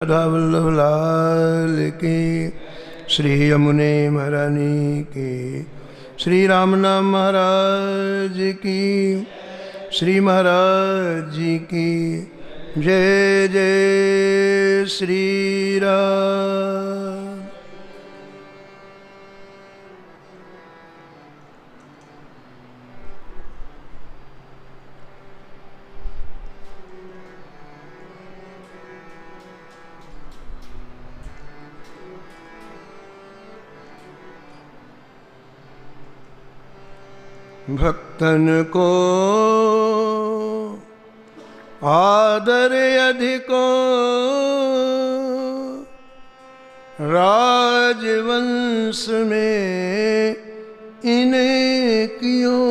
राधा वल्लभ लाल की, श्री यमुने महारानी की, श्री रामनाम महाराज की, श्री महाराज जी की जय जय श्री राम। भक्तन को आदर अधिको, राजवंश में इन्हें क्यों।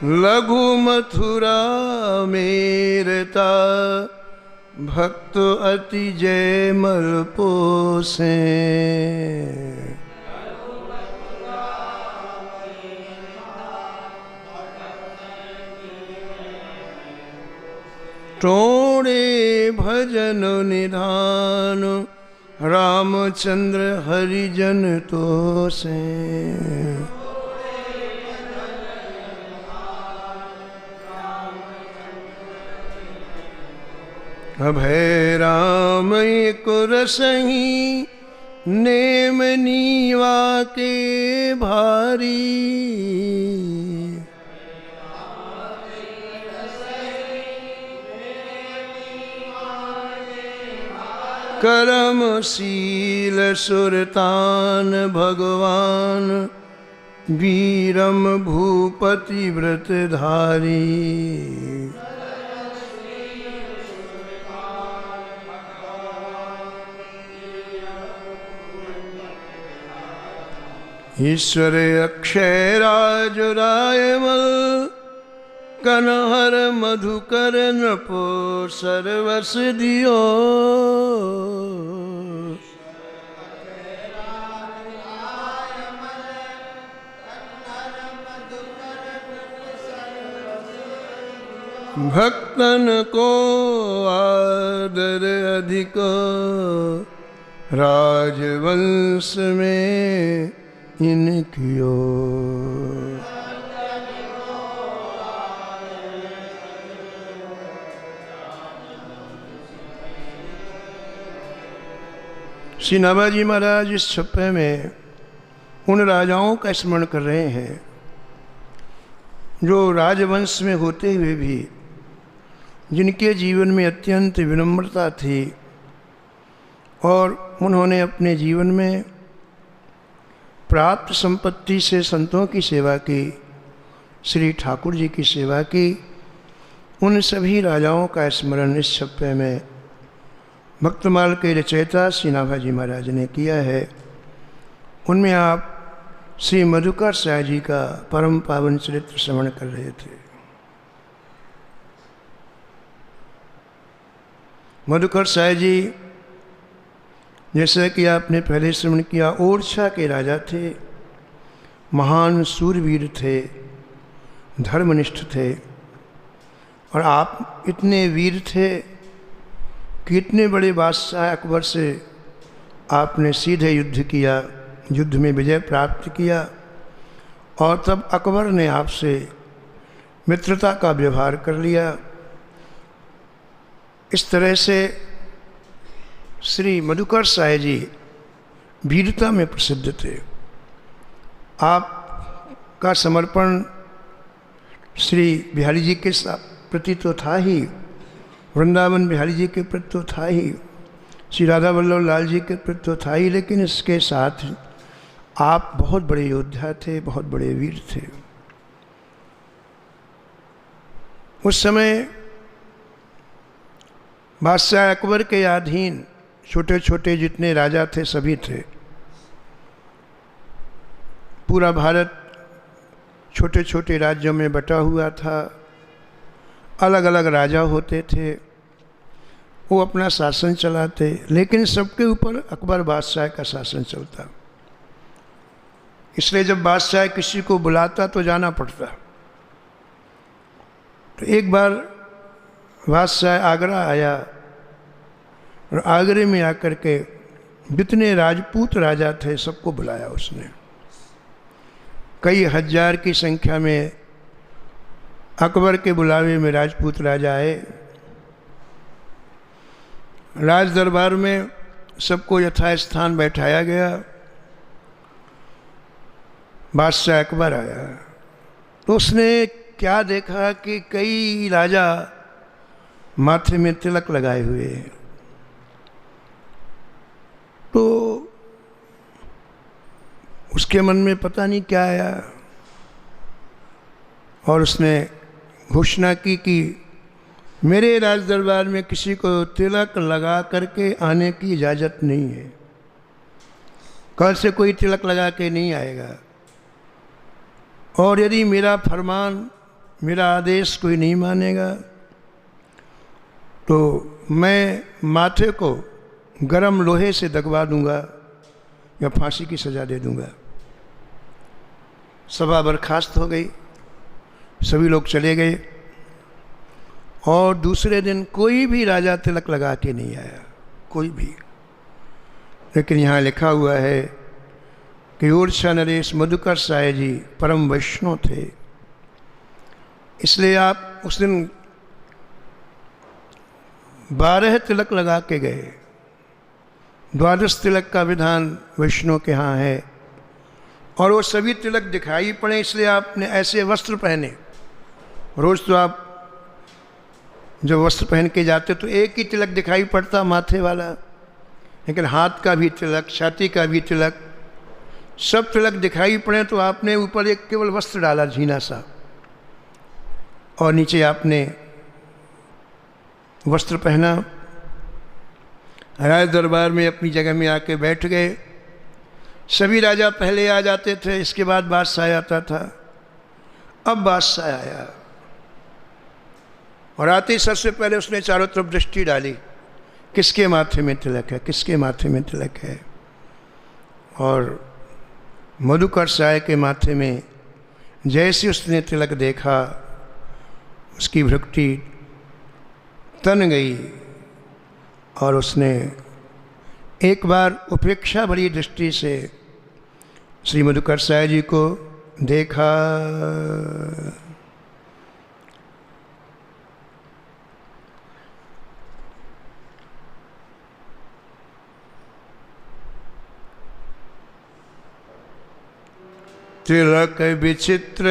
लघु मथुरा मेरता, भक्त अति जयमल पोसे। टोड़े भजन निधान, रामचंद्र हरिजन तो से। अभय राम एक रसही, नेम नीवा के भारी। कर्मशील सुरतान भगवान, वीरम भूपति व्रतधारी। ईश्वर अक्षय राज रायमल, कनहर मधुकर नृपो सर्वस दियो। भक्तन को आदर अधिक, राजवंश में इनकियो। श्री नाभाजी महाराज इस छप्पे में उन राजाओं का स्मरण कर रहे हैं जो राजवंश में होते हुए भी जिनके जीवन में अत्यंत विनम्रता थी और उन्होंने अपने जीवन में प्राप्त संपत्ति से संतों की सेवा की, श्री ठाकुर जी की सेवा की। उन सभी राजाओं का स्मरण इस छप्पे में भक्तमाल के रचयिता श्री नाभाजी महाराज ने किया है। उनमें आप श्री मधुकर साय जी का परम पावन चरित्र श्रवण कर रहे थे। मधुकर साय जी जैसा कि आपने पहले श्रवण किया, ओरछा के राजा थे, महान सूरवीर थे, धर्मनिष्ठ थे। और आप इतने वीर थे कि इतने बड़े बादशाह अकबर से आपने सीधे युद्ध किया, युद्ध में विजय प्राप्त किया। और तब अकबर ने आपसे मित्रता का व्यवहार कर लिया। इस तरह से श्री मधुकर साय जी वीरता में प्रसिद्ध थे। आपका समर्पण श्री बिहारी जी के प्रति तो था ही, वृंदावन बिहारी जी के प्रति तो था ही, श्री राधा वल्लभ लाल जी के प्रति तो था ही, लेकिन इसके साथ आप बहुत बड़े योद्धा थे, बहुत बड़े वीर थे। उस समय बादशाह अकबर के अधीन छोटे छोटे जितने राजा थे सभी थे। पूरा भारत छोटे छोटे राज्यों में बटा हुआ था। अलग अलग राजा होते थे वो अपना शासन चलाते, लेकिन सबके ऊपर अकबर बादशाह का शासन चलता। इसलिए जब बादशाह किसी को बुलाता तो जाना पड़ता। तो एक बार बादशाह आगरा आया और आगरे में आकर के जितने राजपूत राजा थे सबको बुलाया उसने। कई हजार की संख्या में अकबर के बुलावे में राजपूत राजा आए। राज दरबार में सबको यथास्थान बैठाया गया। बादशाह अकबर आया तो उसने क्या देखा कि कई राजा माथे में तिलक लगाए हुए हैं। तो उसके मन में पता नहीं क्या आया और उसने घोषणा की कि मेरे राज दरबार में किसी को तिलक लगा करके आने की इजाज़त नहीं है। कल से कोई तिलक लगा के नहीं आएगा, और यदि मेरा फरमान, मेरा आदेश कोई नहीं मानेगा तो मैं माथे को गरम लोहे से दगवा दूंगा या फांसी की सज़ा दे दूंगा। सभा बर्खास्त हो गई, सभी लोग चले गए और दूसरे दिन कोई भी राजा तिलक लगा के नहीं आया, कोई भी। लेकिन यहाँ लिखा हुआ है कि ओरछा नरेश मधुकर साय जी परम वैष्णव थे, इसलिए आप उस दिन 12 तिलक लगा के गए। 12 तिलक का विधान वैष्णव के यहाँ है और वो सभी तिलक दिखाई पड़े, इसलिए आपने ऐसे वस्त्र पहने। रोज़ तो आप जब वस्त्र पहन के जाते तो एक ही तिलक दिखाई पड़ता माथे वाला, लेकिन हाथ का भी तिलक, छाती का भी तिलक, सब तिलक दिखाई पड़े। तो आपने ऊपर एक केवल वस्त्र डाला झीना सा और नीचे आपने वस्त्र पहना। राज दरबार में अपनी जगह में आके बैठ गए। सभी राजा पहले आ जाते थे, इसके बाद बादशाह आता था। अब बादशाह आया और आते ही सबसे पहले उसने चारों तरफ दृष्टि डाली, किसके माथे में तिलक है, किसके माथे में तिलक है। और मधुकर साय के माथे में जैसे उसने तिलक देखा, उसकी भ्रुकुटी तन गई और उसने एक बार उपेक्षा भरी दृष्टि से श्री मधुकर साय जी को देखा। तिलक विचित्र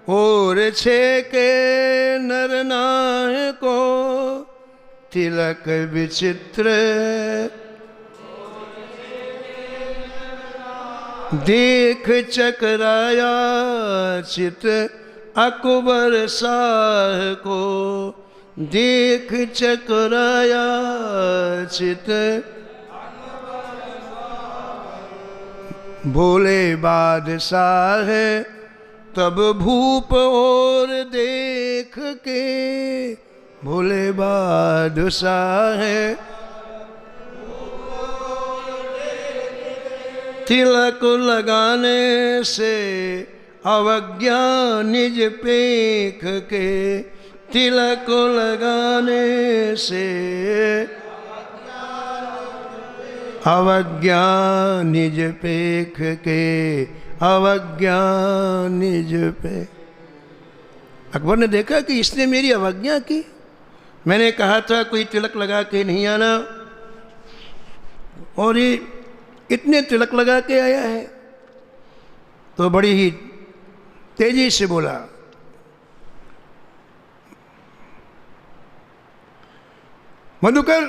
और छे के नर नाय को, तिलक विचित्र देख चकराया चित अकबर शाह को, देख चकराया चित भोले बादशाह तब भूप और देख के, भोले बादशाह तिलक लगाने से अवज्ञा निज पेख के, तिलक लगाने से अवज्ञा निज पेख के, अवज्ञा निज पे। अकबर ने देखा कि इसने मेरी अवज्ञा की। मैंने कहा था कोई तिलक लगा के नहीं आना और ये इतने तिलक लगा के आया है। तो बड़ी ही तेजी से बोला, मधुकर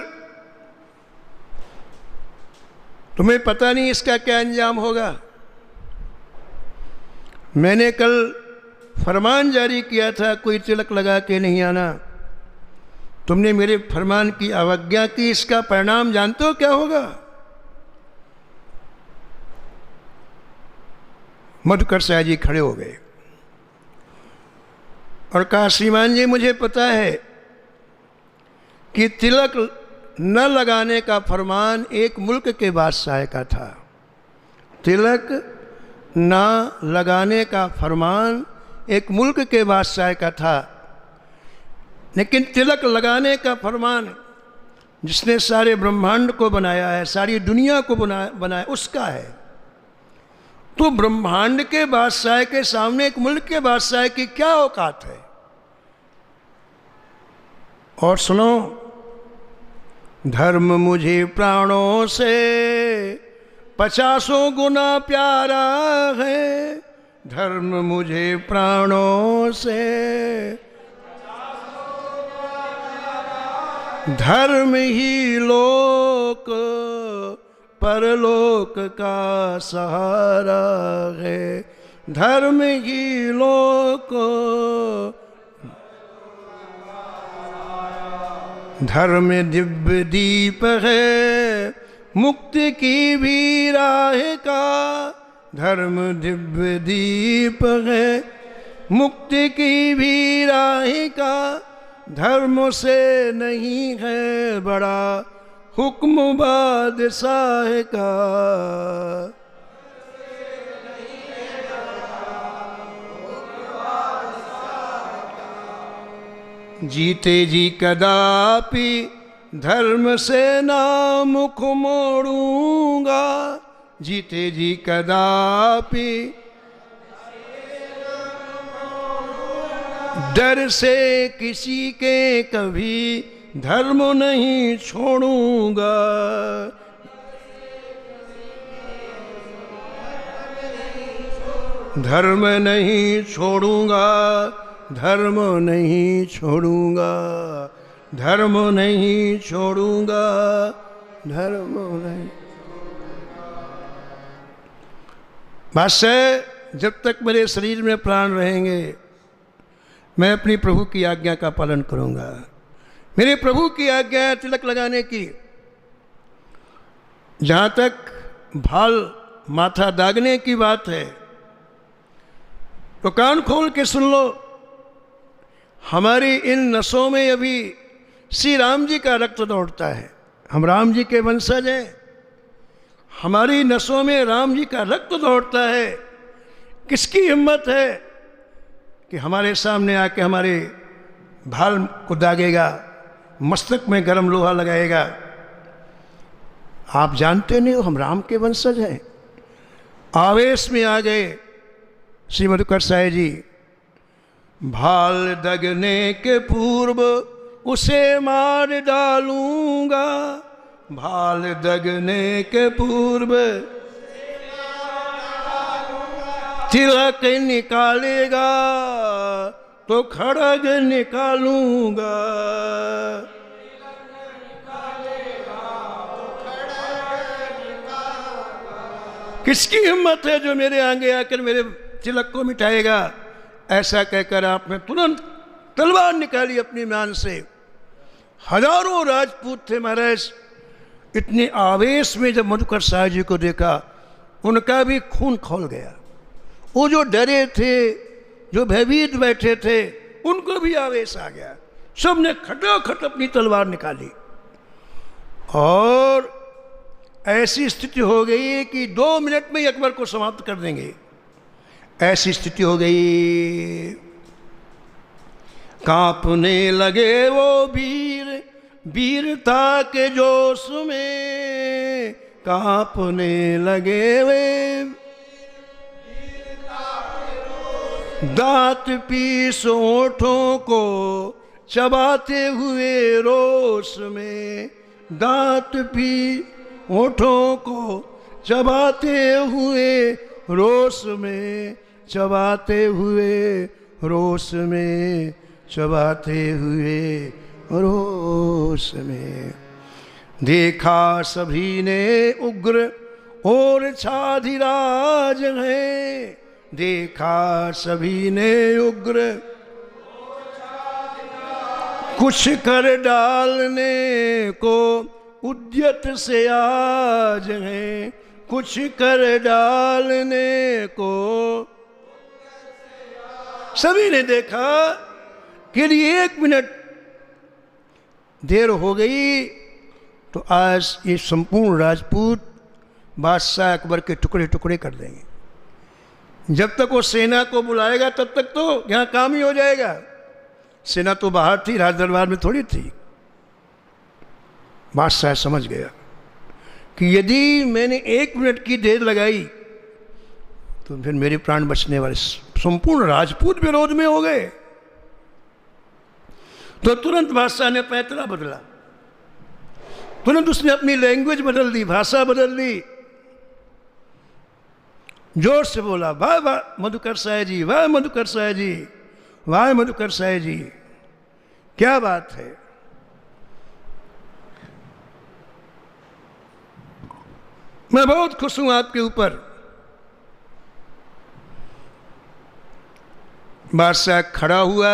तुम्हें पता नहीं इसका क्या अंजाम होगा। मैंने कल फरमान जारी किया था कोई तिलक लगा के नहीं आना, तुमने मेरे फरमान की अवज्ञा की, इसका परिणाम जानते हो क्या होगा। मधुकर साय जी खड़े हो गए और कहा, श्रीमान जी मुझे पता है कि तिलक न लगाने का फरमान एक मुल्क के बादशाह का था। तिलक न लगाने का फरमान एक मुल्क के बादशाह का था, लेकिन तिलक लगाने का फरमान जिसने सारे ब्रह्मांड को बनाया है, सारी दुनिया को बनाया, उसका है। तो ब्रह्मांड के बादशाह के सामने एक मुल्क के बादशाह की क्या औकात है। और सुनो, धर्म मुझे प्राणों से 50 गुना प्यारा है। धर्म मुझे प्राणों से, धर्म ही लोक परलोक का सहारा है। धर्म ही लोक, धर्म दिव्य दीप है मुक्ति की भी राह का। धर्म दिव्य दीप है मुक्ति की भी राह का। धर्म से नहीं है बड़ा हुक्म बादशाह का। जीते जी कदापि धर्म से ना मुख मोड़ूंगा। जीते जी कदापि डर से किसी के कभी धर्म नहीं छोड़ूंगा। धर्म नहीं छोड़ूंगा, धर्म नहीं छोड़ूंगा, धर्म नहीं छोड़ूंगा, धर्म नहीं। भाष्य, जब तक मेरे शरीर में प्राण रहेंगे मैं अपनी प्रभु की आज्ञा का पालन करूंगा। मेरे प्रभु की आज्ञा है तिलक लगाने की। जहाँ तक भाल माथा दागने की बात है तो कान खोल के सुन लो। हमारी इन नसों में अभी श्री राम जी का रक्त दौड़ता है। हम राम जी के वंशज हैं। हमारी नसों में राम जी का रक्त दौड़ता है। किसकी हिम्मत है कि हमारे सामने आके हमारे भाल को दागेगा, मस्तक में गर्म लोहा लगाएगा। आप जानते नहीं हो हम राम के वंशज हैं। आवेश में आ गए श्री मधुकर साहेब जी। भाल दगने के पूर्व उसे मार डालूंगा। भाल दगने के पूर्व तिलक निकालेगा तो खड़ग निकालूंगा। किसकी हिम्मत है जो मेरे आगे आकर मेरे तिलक को मिटाएगा। ऐसा कहकर आपने तुरंत तलवार निकाली अपनी म्यान से। हजारों राजपूत थे महाराज। इतने आवेश में जब मधुकर साहब जी को देखा उनका भी खून खौल गया। वो जो डरे थे, जो भयभीत बैठे थे, उनको भी आवेश आ गया। सबने खटाखट अपनी तलवार निकाली और ऐसी स्थिति हो गई कि 2 मिनट में ही अकबर को समाप्त कर देंगे। ऐसी स्थिति हो गई। कांपने लगे वो वीर वीरता के जोश में। कांपने लगे वे दांत पीस ओंठों को चबाते हुए रोष में। दांत पीस ओंठों को चबाते हुए रोष में। चबाते हुए रोष में। चबाते हुए रोष में। देखा सभी ने उग्र और छाधिराज है। देखा सभी ने उग्र कुछ कर डालने को उद्यत से आज है। कुछ कर डालने को सभी ने देखा कि 1 मिनट देर हो गई तो आज ये संपूर्ण राजपूत बादशाह अकबर के टुकड़े टुकड़े कर देंगे। जब तक वो सेना को बुलाएगा तब तक तो यहाँ काम ही हो जाएगा। सेना तो बाहर थी, राज दरबार में थोड़ी थी। बादशाह समझ गया कि यदि मैंने 1 मिनट की देर लगाई तो फिर मेरे प्राण बचने वाले। संपूर्ण राजपूत विरोध में हो गए। तो तुरंत बादशाह ने पैतरा बदला, तुरंत उसने अपनी लैंग्वेज बदल दी, भाषा बदल दी। जोर से बोला, वाह वाह मधुकर साय जी, वाह मधुकर साय जी, वाह मधुकर साय जी, क्या बात है। मैं बहुत खुश हूं आपके ऊपर। बादशाह खड़ा हुआ,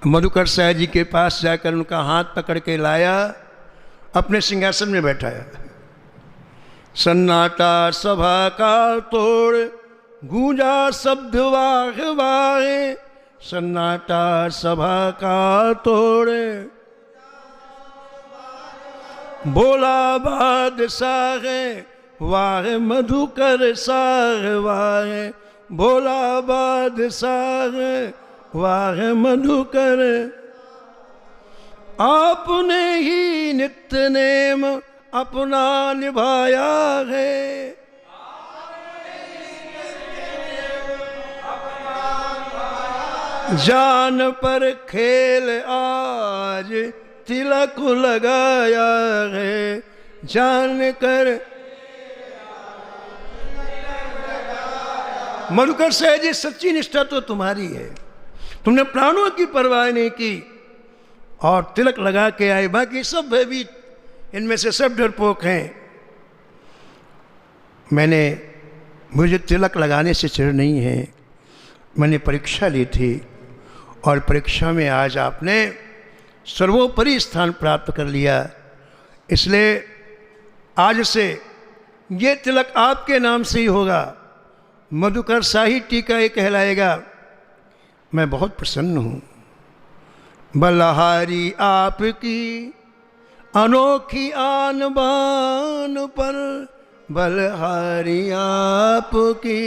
मधुकर साय जी के पास जाकर उनका हाथ पकड़ के लाया, अपने सिंहासन में बैठाया। सन्नाटा सभा का तोड़, गूंजा शब्द वाह वाह, सन्नाटा सभा का तोड़, बोला बादशाह वाह मधुकर साह वाह, बोला बादशाह वाह मधुकर। आपने ही नित्य नेम अपना निभाया है, जान पर खेल आज तिलक लगाया है, जान कर। मधुकर साय जी, सच्ची निष्ठा तो तुम्हारी है, तुमने प्राणों की परवाह नहीं की और तिलक लगा के आए। बाकी सब भयभीत, इनमें से सब डरपोक हैं। मुझे तिलक लगाने से चिढ़ नहीं है। मैंने परीक्षा ली थी और परीक्षा में आज आपने सर्वोपरि स्थान प्राप्त कर लिया, इसलिए आज से ये तिलक आपके नाम से ही होगा। मधुकर शाही टीका ये कहलाएगा। मैं बहुत प्रसन्न हूँ। बलहारी आपकी अनोखी आन बान पर, बलहारी आपकी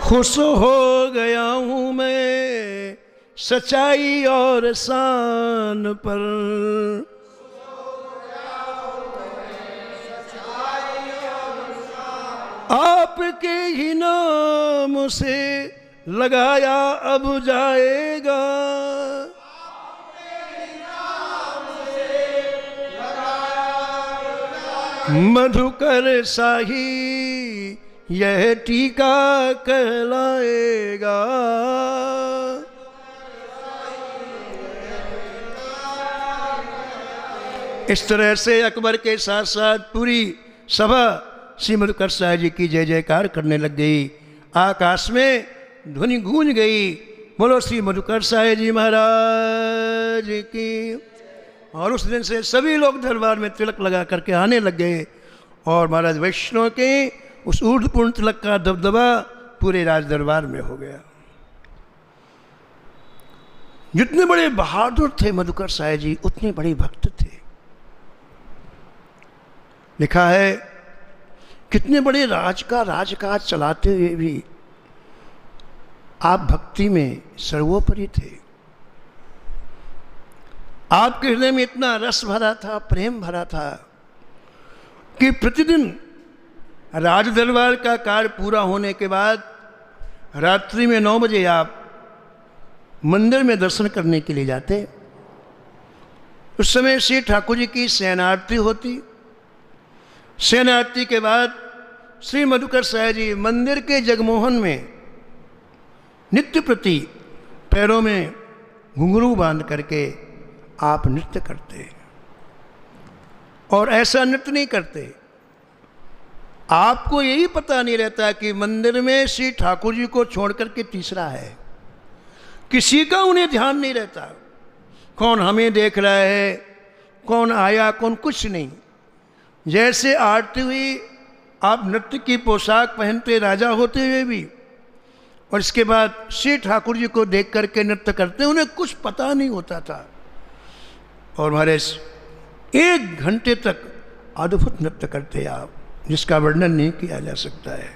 खुश हो गया हूँ मैं सच्चाई और शान पर। आपके ही नाम से लगाया अब जाएगा, मधुकर शाही यह टीका कहलाएगा। इस तरह से अकबर के साथ साथ पूरी सभा श्री मधुकर साय जी की जय जयकार करने लग गई। आकाश में ध्वनि गूंज गई, बोलो श्री मधुकर साय जी महाराज की। और उस दिन से सभी लोग दरबार में तिलक लगा करके आने लग गए और महाराज वैष्णव के उस ऊर्ध्वपूर्ण तिलक का दबदबा पूरे राज दरबार में हो गया। जितने बड़े बहादुर थे मधुकर साय जी, उतने बड़े भक्त थे। लिखा है कितने बड़े राजकाज चलाते हुए भी आप भक्ति में सर्वोपरि थे। आपके हृदय में इतना रस भरा था, प्रेम भरा था कि प्रतिदिन राज दरबार का कार्य पूरा होने के बाद रात्रि में 9 बजे आप मंदिर में दर्शन करने के लिए जाते। उस समय श्री ठाकुर जी की शयनारती होती। शयनारती के बाद श्री मधुकर साय जी मंदिर के जगमोहन में नित्य प्रति पैरों में घुंघरू बांध करके आप नृत्य करते। और ऐसा नृत्य नहीं करते, आपको यही पता नहीं रहता कि मंदिर में श्री ठाकुर जी को छोड़ करके तीसरा है। किसी का उन्हें ध्यान नहीं रहता, कौन हमें देख रहा है, कौन आया, कौन कुछ नहीं। जैसे आरती हुई, आप नृत्य की पोशाक पहनते राजा होते हुए भी, और इसके बाद श्री ठाकुर जी को देख करके नृत्य करते, उन्हें कुछ पता नहीं होता था। और महाराज 1 घंटे तक अद्भुत नृत्य करते आप, जिसका वर्णन नहीं किया जा सकता है।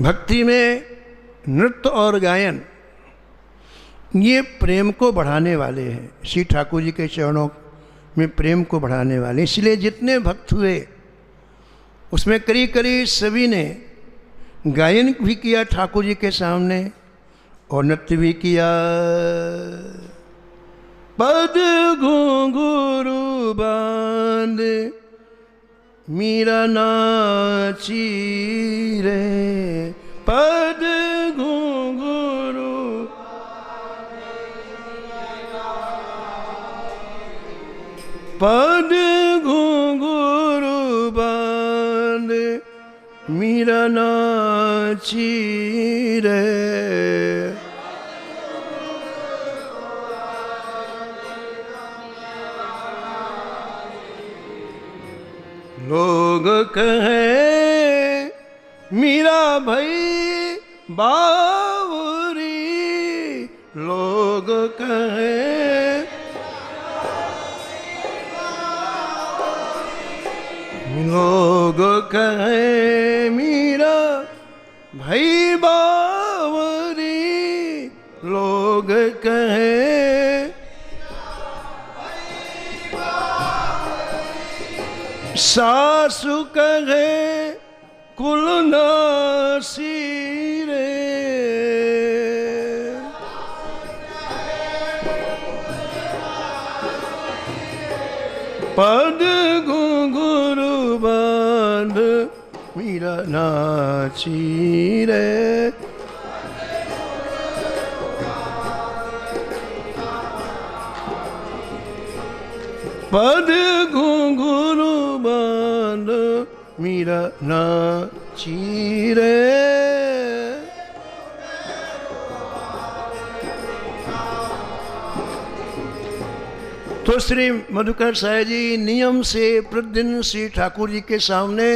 भक्ति में नृत्य और गायन ये प्रेम को बढ़ाने वाले हैं। श्री ठाकुर जी के चरणों में प्रेम को बढ़ाने वाले, इसलिए जितने भक्त हुए उसमें करीब करीब सभी ने गायन भी किया ठाकुर जी के सामने और नृत्य भी किया। पद घुंघरू बांध मीरा नाची रे, पद घुंघरू पद घुंघरू बांध मीरा नाची रे। लोग कहे मीरा भई बावरी, लोग कहे लोग कहे मीरा भई बावरी, लोग कहे सासु कहे कुल नासी रे। पद घुंघरू बांध मीरा नाची रे। पद घुंघरू बांध मीरा नाची रे। तो श्री मधुकर साहब जी नियम से प्रतिदिन श्री ठाकुर जी के सामने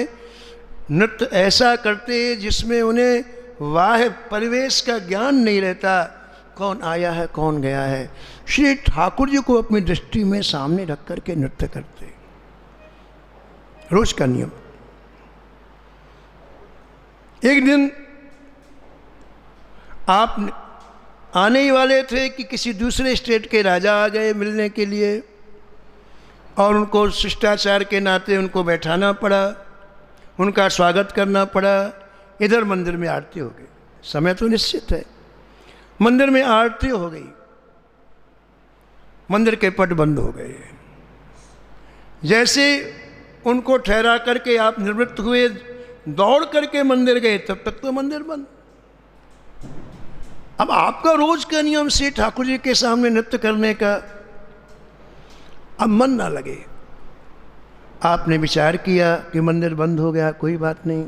नृत्य ऐसा करते जिसमें उन्हें बाह्य परिवेश का ज्ञान नहीं रहता, कौन आया है कौन गया है। श्री ठाकुर जी को अपनी दृष्टि में सामने रख करके नृत्य करते, रोज का नियम। एक दिन आप आने ही वाले थे कि किसी दूसरे स्टेट के राजा आ गए मिलने के लिए, और उनको शिष्टाचार के नाते उनको बैठाना पड़ा, उनका स्वागत करना पड़ा। इधर मंदिर में आरती हो गई, समय तो निश्चित है, मंदिर में आरती हो गई, मंदिर के पट बंद हो गए। जैसे उनको ठहरा करके आप निवृत्त हुए, दौड़ करके मंदिर गए, तब तक तो मंदिर बंद। अब आपका रोज का नियम से ठाकुर जी के सामने नृत्य करने का, अब मन ना लगे। आपने विचार किया कि मंदिर बंद हो गया, कोई बात नहीं,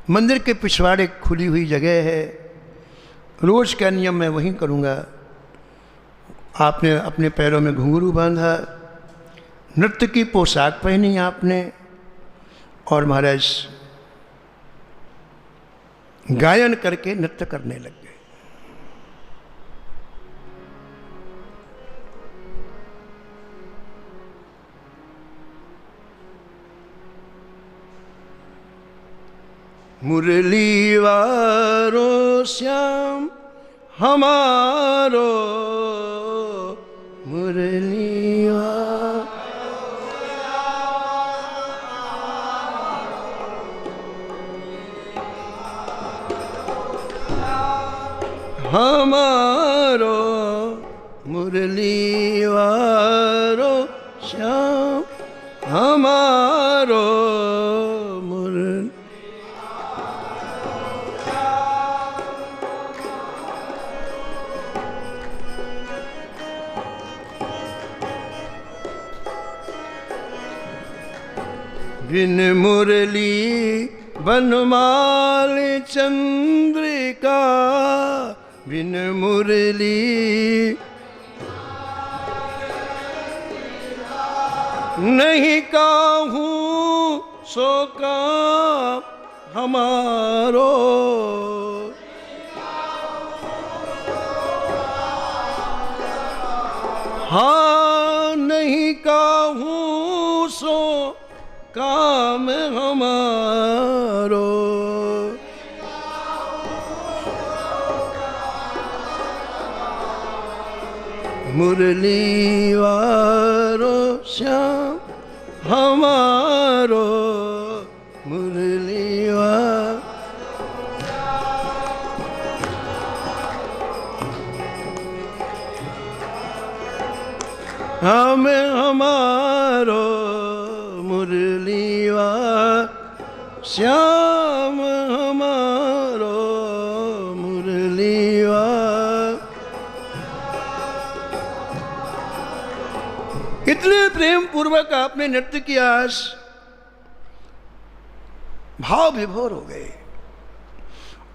मंदिर के पिछवाड़े खुली हुई जगह है, रोज का नियम मैं वहीं करूँगा। आपने अपने पैरों में घुंघरू बांधा, नृत्य की पोशाक पहनी आपने, और महाराज गायन करके नृत्य करने लग गए। मुरली वारो श्याम हमारो, मुरली हमारो, मुरली वारो श्याम हमारो, मुरली। बिन मुरली बनमाल चंद्रिका, बिन मुरली नहीं काहूँ सो काम हमारो, हाँ नहीं काहूँ सो काम हमारो, मुरली वारो श्याम हमारो, मुरली वारो। हम हमारो मुरली वारो श्याम हमारो, मुरली वारो। इतने प्रेम पूर्वक आपने नृत्य किया, भाव विभोर हो गए।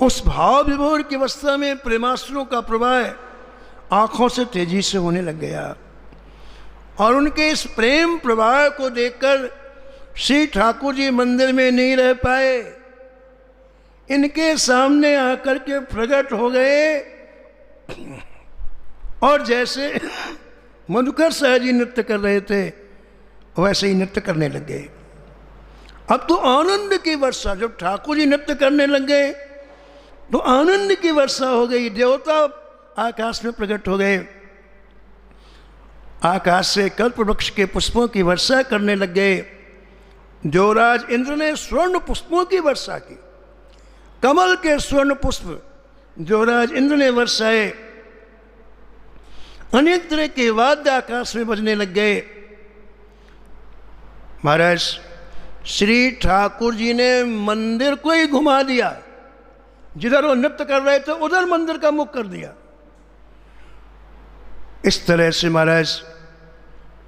उस भाव विभोर की अवस्था में प्रेमाश्रुओं का प्रवाह आंखों से तेजी से होने लग गया, और उनके इस प्रेम प्रवाह को देखकर श्री ठाकुर जी मंदिर में नहीं रह पाए, इनके सामने आकर के प्रकट हो गए, और जैसे मधुकर साहब जी नृत्य कर रहे थे वैसे ही नृत्य करने लग गए। अब तो आनंद की वर्षा, जब ठाकुर जी नृत्य करने लग गए तो आनंद की वर्षा हो गई। देवता आकाश में प्रकट हो गए, आकाश से कल्प वृक्ष के पुष्पों की वर्षा करने लग गए। देवराज इंद्र ने स्वर्ण पुष्पों की वर्षा की, कमल के स्वर्ण पुष्प देवराज इंद्र ने वर्षाए। अनेक तरह के वाद्य आकाश में बजने लग गए। महाराज श्री ठाकुर जी ने मंदिर को ही घुमा दिया, जिधर वो नृत्य कर रहे थे उधर मंदिर का मुख कर दिया। इस तरह से महाराज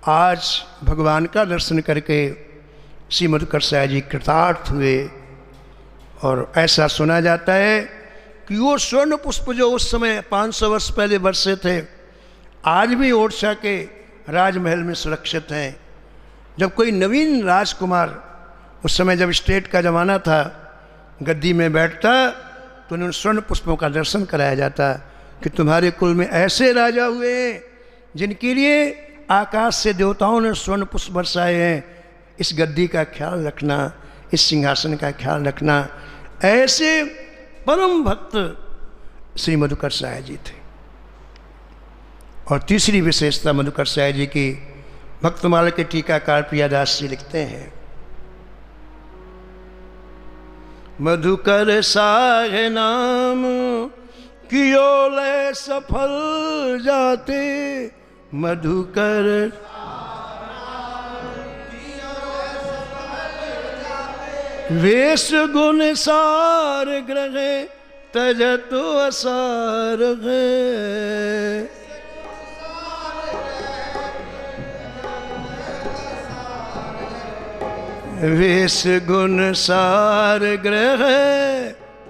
आज भगवान का दर्शन करके श्री मधुकर साहब जी कृतार्थ हुए। और ऐसा सुना जाता है कि वो स्वर्ण पुष्प जो उस समय 500 वर्ष पहले बरसे थे, आज भी ओडिशा के राजमहल में सुरक्षित हैं। जब कोई नवीन राजकुमार, उस समय जब स्टेट का ज़माना था, गद्दी में बैठता तो उन्हें स्वर्ण पुष्पों का दर्शन कराया जाता कि तुम्हारे कुल में ऐसे राजा हुए हैं जिनके लिए आकाश से देवताओं ने स्वर्ण पुष्प बरसाए हैं। इस गद्दी का ख्याल रखना, इस सिंहासन का ख्याल रखना। ऐसे परम भक्त श्री मधुकर साहब जी थे। और तीसरी विशेषता मधुकर साहब जी की, भक्तमाला के टीकाकार प्रियादास जी लिखते हैं, मधुकर साह नाम कियो ले सफल जाते, मधुकर वेश गुण सार ग्रह तजत असार है। वेश गुण सार ग्रह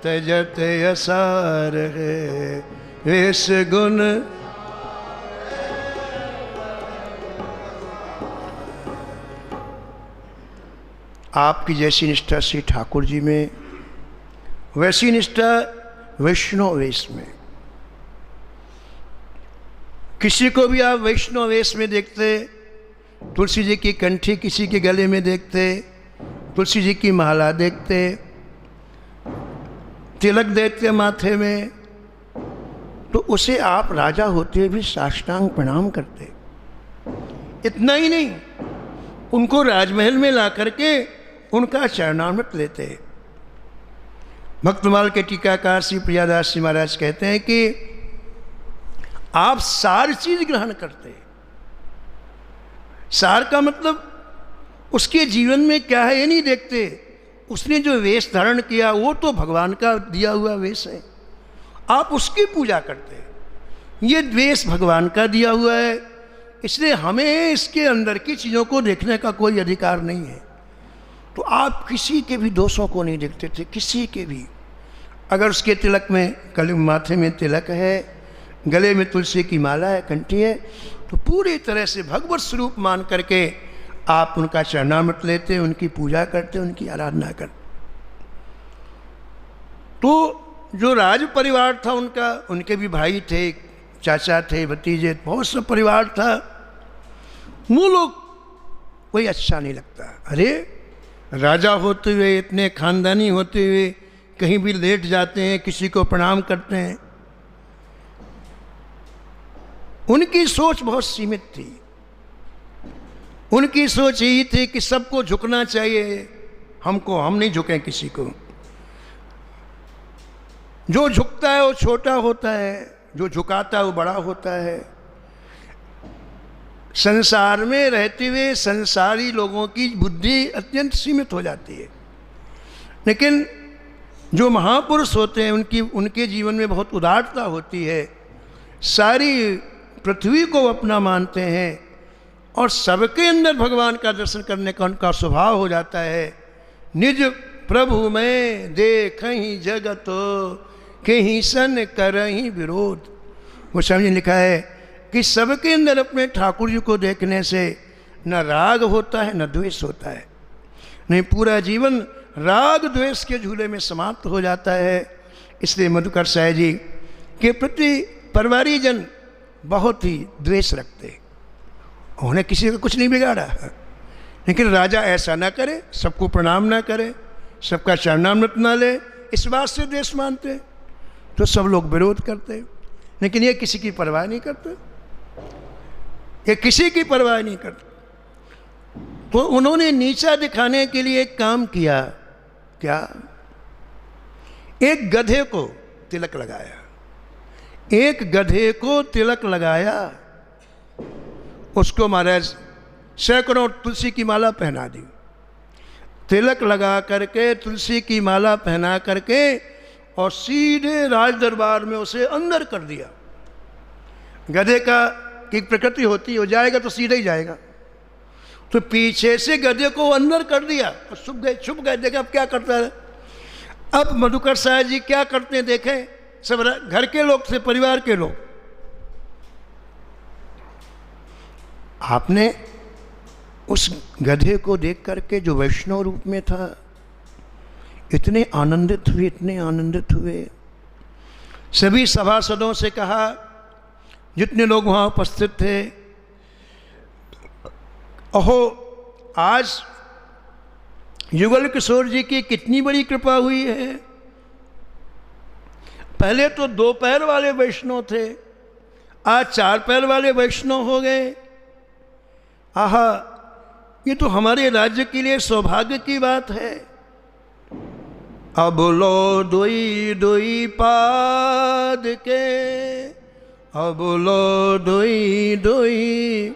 तजत असार है। वेश गुण आपकी जैसी निष्ठा श्री ठाकुर जी में, वैसी निष्ठा वैष्णव वेश में। किसी को भी आप वैष्णव वेश में देखते, तुलसी जी की कंठी किसी के गले में देखते, तुलसी जी की माला देखते, तिलक देखते माथे में, तो उसे आप राजा होते भी साष्टांग प्रणाम करते। इतना ही नहीं, उनको राजमहल में ला करके उनका चरणामृत लेते। भक्तमाल के टीकाकार श्री प्रियादास जी महाराज कहते हैं कि आप सारी चीज ग्रहण करते। सार का मतलब उसके जीवन में क्या है ये नहीं देखते, उसने जो वेश धारण किया वो तो भगवान का दिया हुआ वेश है, आप उसकी पूजा करते। ये वेश भगवान का दिया हुआ है, इसलिए हमें इसके अंदर की चीज़ों को देखने का कोई अधिकार नहीं है। तो आप किसी के भी दोषों को नहीं देखते थे, किसी के भी। अगर उसके तिलक में, गले माथे में तिलक है, गले में तुलसी की माला है, कंठी है, तो पूरी तरह से भगवत स्वरूप मान करके आप उनका चरणामृत लेते, उनकी पूजा करते, उनकी आराधना करते। तो जो राज परिवार था उनका, उनके भी भाई थे, चाचा थे, भतीजे, बहुत सा परिवार था, वो लोग कोई अच्छा नहीं लगता। अरे राजा होते हुए, इतने खानदानी होते हुए कहीं भी लेट जाते हैं, किसी को प्रणाम करते हैं। उनकी सोच बहुत सीमित थी। उनकी सोच यही थी कि सबको झुकना चाहिए, हमको, हम नहीं झुकें किसी को। जो झुकता है वो छोटा होता है, जो झुकाता है वो बड़ा होता है। संसार में रहते हुए संसारी लोगों की बुद्धि अत्यंत सीमित हो जाती है, लेकिन जो महापुरुष होते हैं उनके जीवन में बहुत उदारता होती है। सारी पृथ्वी को अपना मानते हैं और सबके अंदर भगवान का दर्शन करने का उनका स्वभाव हो जाता है। निज प्रभु में देखहि जगत कहीं सन करहि विरोध। वो समझ लिखा है कि सबके अंदर अपने ठाकुर जी को देखने से न राग होता है न द्वेष होता है, नहीं पूरा जीवन राग द्वेष के झूले में समाप्त हो जाता है। इसलिए मधुकर साहब जी के प्रति परिवारी जन बहुत ही द्वेष रखते। उन्होंने किसी का कुछ नहीं बिगाड़ा, लेकिन राजा ऐसा ना करे, सबको प्रणाम ना करे, सबका चरणामृत ना ले, इस बात से द्वेष मानते। तो सब लोग विरोध करते, लेकिन ये किसी की परवाह नहीं करते, ये किसी की परवाह नहीं करते। तो उन्होंने नीचा दिखाने के लिए एक काम किया। क्या? एक गधे को तिलक लगाया, एक गधे को तिलक लगाया, उसको महाराज सैकड़ों तुलसी की माला पहना दी। तिलक लगा करके, तुलसी की माला पहना करके और सीधे राज दरबार में उसे अंदर कर दिया। गधे की प्रकृति होती है, हो जाएगा तो सीधे ही जाएगा, तो पीछे से गधे को अंदर कर दिया और छुप गए। देखा अब क्या करता है। अब मधुकर साहब जी क्या करते हैं देखें। सब घर के लोग थे, परिवार के लोग। आपने उस गधे को देख करके, जो वैष्णव रूप में था, इतने आनंदित हुए, इतने आनंदित हुए। सभी सभासदों से कहा, जितने लोग वहाँ उपस्थित थे, अहो आज युगल किशोर जी की कितनी बड़ी कृपा हुई है। पहले तो 2 पैर वाले वैष्णव थे, आज 4 पैर वाले वैष्णव हो गए। आहा, ये तो हमारे राज्य के लिए सौभाग्य की बात है। अब लो दोई दोई पाद के, अब लो दोई दोई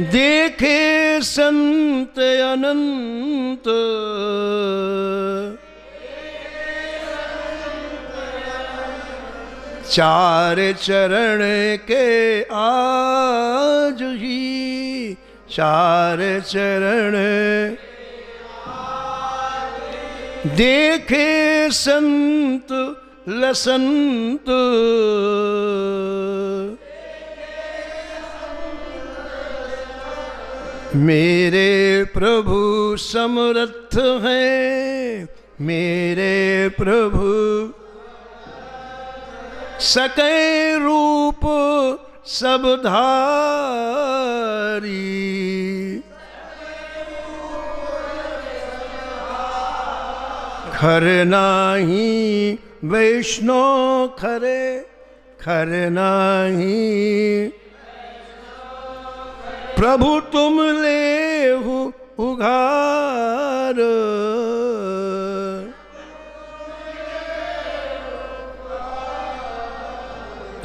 देखे संत अनंत, चार चरण के आज ही, चार चरण देखे संत लसंत, मेरे प्रभु समर्थ हैं, मेरे प्रभु सकै रूप सब धारी, खर नाही वैष्णव खरे, खर नाही प्रभु तुम लेहु उघार।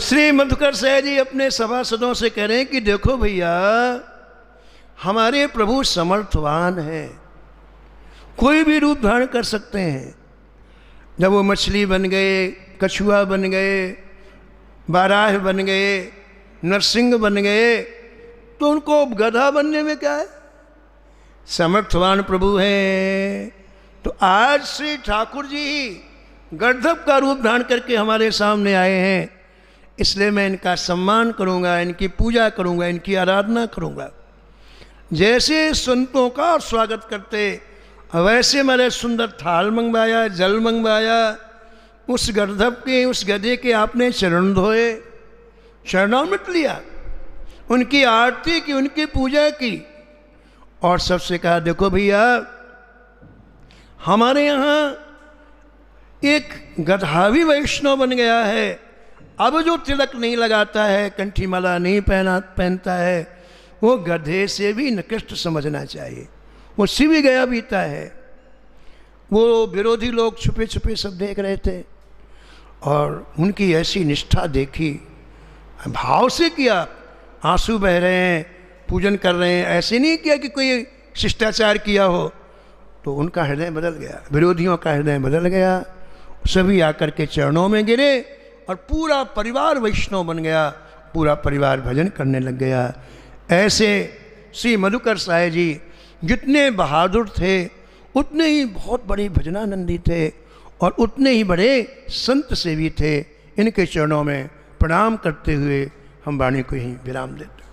श्री मधुकर साहब जी अपने सभासदों से कह रहे हैं कि देखो भैया, हमारे प्रभु समर्थवान हैं, कोई भी रूप धारण कर सकते हैं। जब वो मछली बन गए, कछुआ बन गए, बाराह बन गए, नरसिंह बन गए, तो उनको गधा बनने में क्या है, समर्थवान प्रभु हैं। तो आज श्री ठाकुर जी गर्दभ का रूप धारण करके हमारे सामने आए हैं, इसलिए मैं इनका सम्मान करूंगा, इनकी पूजा करूंगा, इनकी आराधना करूंगा। जैसे संतों का स्वागत करते वैसे मैंने सुंदर थाल मंगवाया, जल मंगवाया, उस गर्दभ के, उस गधे के आपने चरण धोए, चरणामृत लिया, उनकी आरती की, उनकी पूजा की और सबसे कहा देखो भैया हमारे यहाँ एक गधा भी वैष्णव बन गया है, अब जो तिलक नहीं लगाता है, कंठी माला नहीं पहनता है, वो गधे से भी निकृष्ट समझना चाहिए, वो शिव गया बीता है। वो विरोधी लोग छुपे छुपे सब देख रहे थे और उनकी ऐसी निष्ठा देखी, भाव से किया, आंसू बह रहे हैं, पूजन कर रहे हैं, ऐसे नहीं किया कि कोई शिष्टाचार किया हो। तो उनका हृदय बदल गया, विरोधियों का हृदय बदल गया, सभी आकर के चरणों में गिरे और पूरा परिवार वैष्णव बन गया, पूरा परिवार भजन करने लग गया। ऐसे श्री मधुकर साय जी जितने बहादुर थे उतने ही बहुत बड़े भजनानंदी थे और उतने ही बड़े संत सेवी थे। इनके चरणों में प्रणाम करते हुए हम वाणी को यहीं विराम देते हैं।